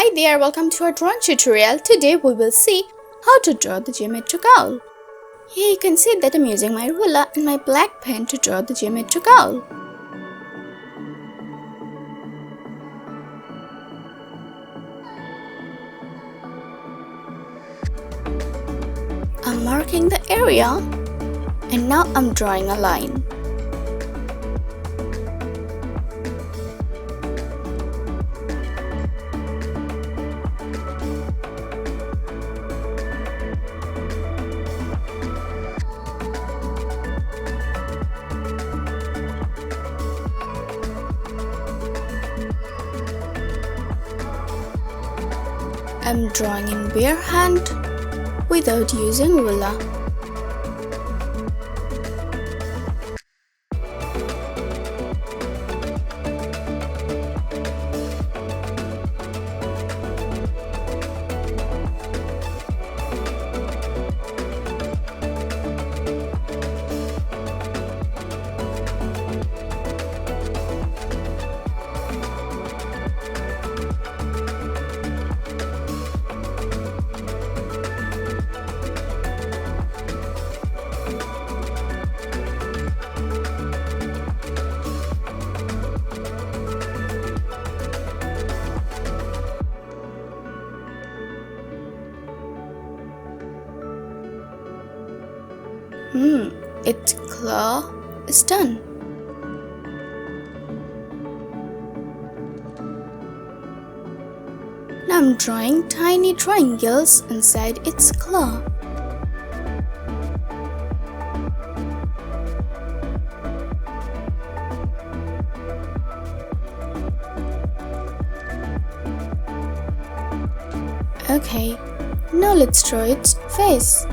Hi there, welcome to our drawing tutorial. Today we will see how to draw the geometric owl. Here you can see that I'm using my ruler and my black pen to draw the geometric owl. I'm marking the area and now I'm drawing a line. I'm drawing in bare hand without using ruler. Its claw is done. Now I'm drawing tiny triangles inside its claw. Okay, now let's draw its face.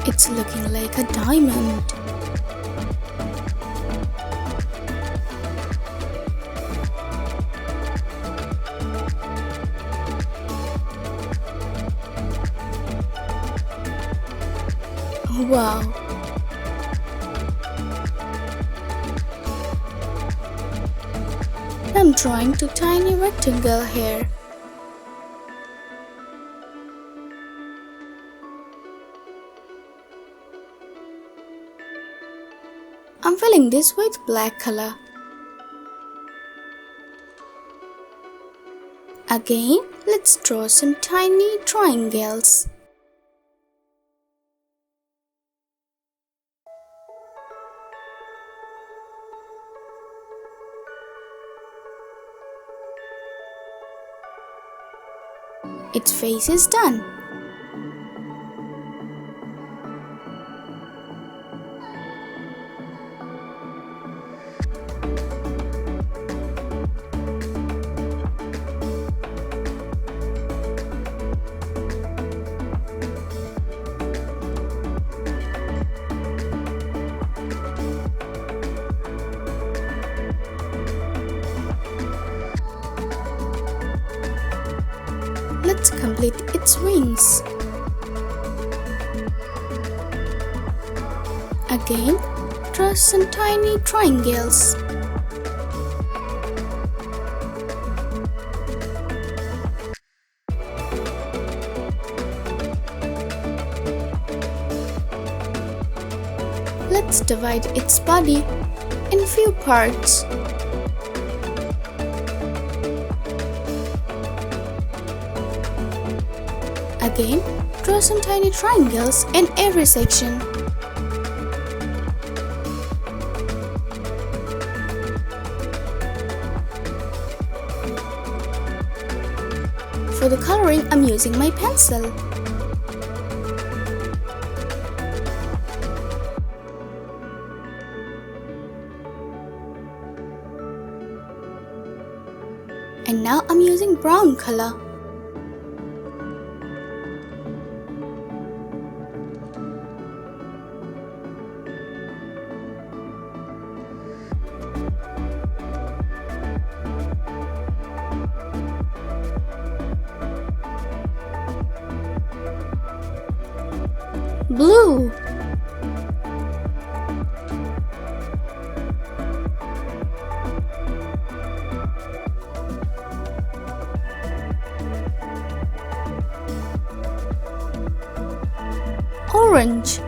It's looking like a diamond. Wow! I'm drawing two tiny rectangle here. I'm filling this with black color. Again, let's draw some tiny triangles. Its face is done. Let's complete its wings. Again, draw some tiny triangles. Let's divide its body in few parts. Again, draw some tiny triangles in every section. For the coloring, I'm using my pencil. And now I'm using brown color. Blue. Orange.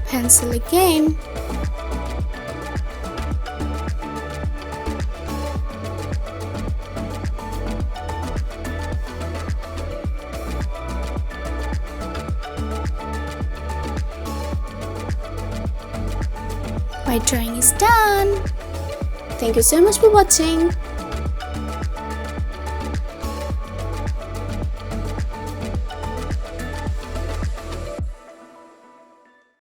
Pencil again. My drawing is done. Thank you so much for watching.